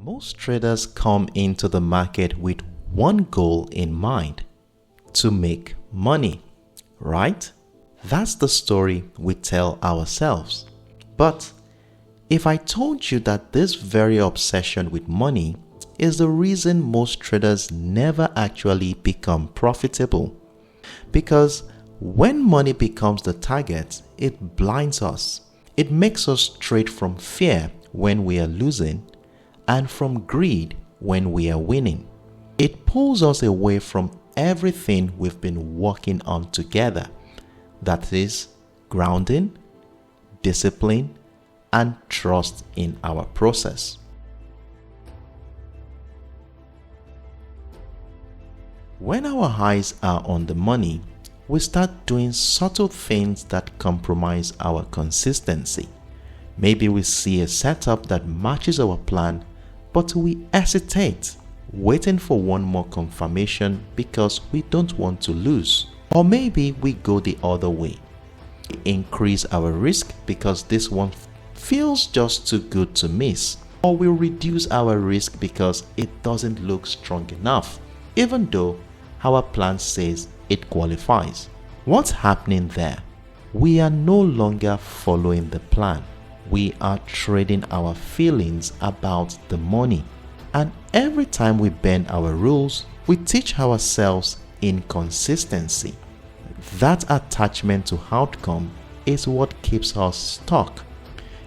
Most traders come into the market with one goal in mind: to make money, right? That's the story we tell ourselves. But if I told you that this very obsession with money is the reason most traders never actually become profitable, because when money becomes the target, it blinds us. It makes us trade from fear when we are losing and from greed when we are winning. It pulls us away from everything we've been working on together. That is, grounding, discipline, and trust in our process. When our eyes are on the money, we start doing subtle things that compromise our consistency. Maybe we see a setup that matches our plan, but we hesitate, waiting for one more confirmation because we don't want to lose. Or maybe we go the other way. We increase our risk because this one feels just too good to miss. Or we reduce our risk because it doesn't look strong enough, even though our plan says it qualifies. What's happening there? We are no longer following the plan. We are trading our feelings about the money. And every time we bend our rules, we teach ourselves inconsistency. That attachment to outcome is what keeps us stuck.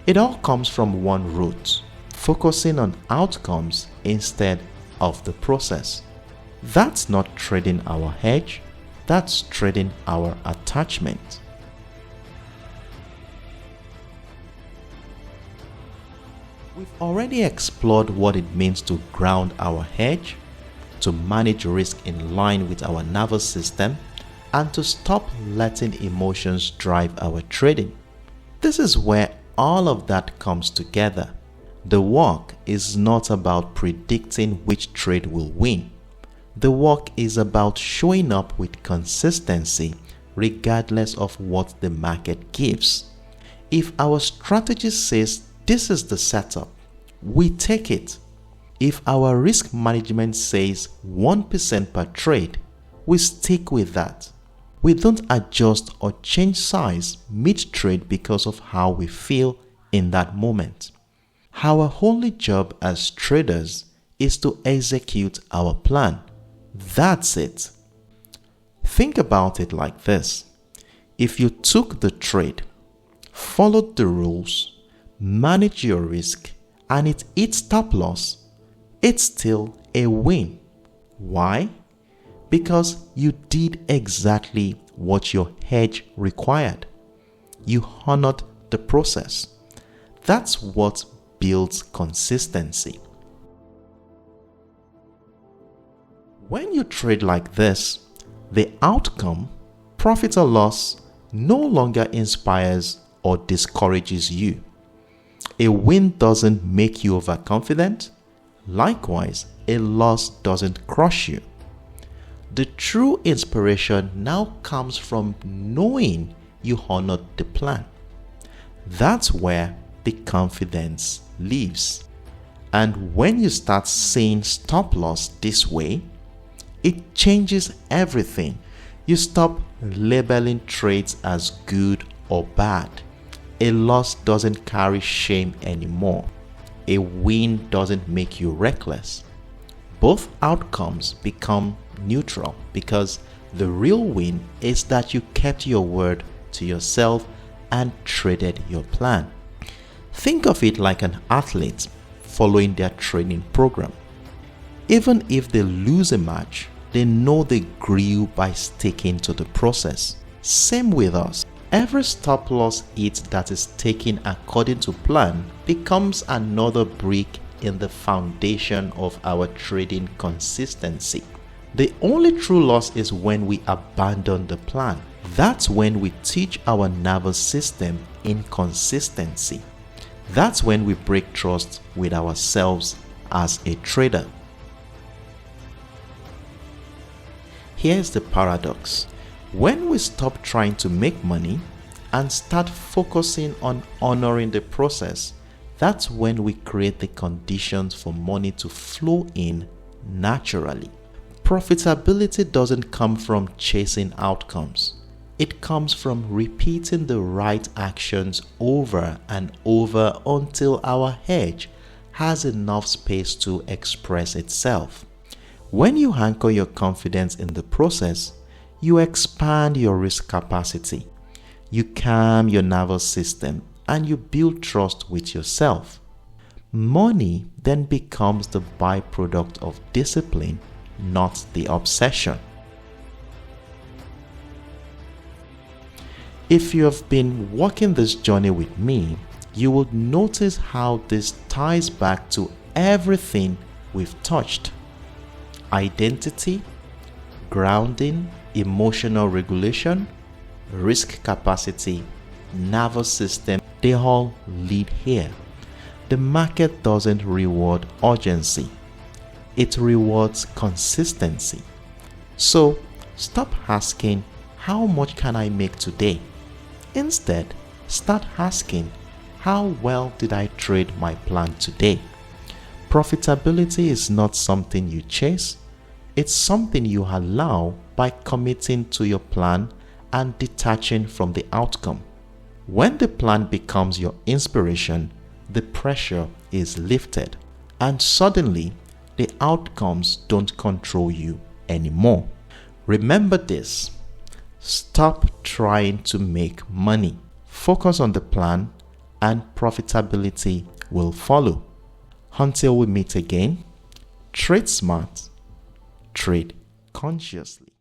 It all comes from one root: focusing on outcomes instead of the process. That's not trading our hedge, that's trading our attachment. We've already explored what it means to ground our hedge, to manage risk in line with our nervous system, and to stop letting emotions drive our trading. This is where all of that comes together. The work is not about predicting which trade will win. The work is about showing up with consistency regardless of what the market gives. If our strategy says this is the setup, we take it. If our risk management says 1% per trade, we stick with that. We don't adjust or change size mid-trade because of how we feel in that moment. Our only job as traders is to execute our plan. That's it. Think about it like this. If you took the trade, followed the rules, managed your risk, and it hit stop loss, it's still a win. Why? Because you did exactly what your hedge required. You honored the process. That's what builds consistency. When you trade like this, the outcome, profit or loss, no longer inspires or discourages you. A win doesn't make you overconfident. Likewise, a loss doesn't crush you. The true inspiration now comes from knowing you honored the plan. That's where the confidence lives. And when you start seeing stop loss this way, it changes everything. You stop labeling trades as good or bad. A loss doesn't carry shame anymore. A win doesn't make you reckless. Both outcomes become neutral because the real win is that you kept your word to yourself and traded your plan. Think of it like an athlete following their training program. Even if they lose a match, they know they grew by sticking to the process. Same with us. Every stop loss hit that is taken according to plan becomes another brick in the foundation of our trading consistency. The only true loss is when we abandon the plan. That's when we teach our nervous system inconsistency. That's when we break trust with ourselves as a trader. Here's the paradox. When we stop trying to make money and start focusing on honoring the process, That's when we create the conditions for money to flow in naturally. Profitability doesn't come from chasing outcomes. It comes from repeating the right actions over and over until our hedge has enough space to express itself. When you anchor your confidence in the process, you expand your risk capacity, you calm your nervous system, and you build trust with yourself. Money then becomes the byproduct of discipline, not the obsession. If you have been walking this journey with me, you will notice how this ties back to everything we've touched. Identity, grounding, emotional regulation, risk capacity, nervous system, they all lead here. The market doesn't reward urgency. It rewards consistency. So stop asking, how much can I make today? Instead, start asking, how well did I trade my plan today? Profitability is not something you chase. It's something you allow by committing to your plan and detaching from the outcome. When the plan becomes your inspiration, the pressure is lifted, and suddenly the outcomes don't control you anymore. Remember this: stop trying to make money. Focus on the plan, and profitability will follow. Until we meet again, trade smart, trade consciously.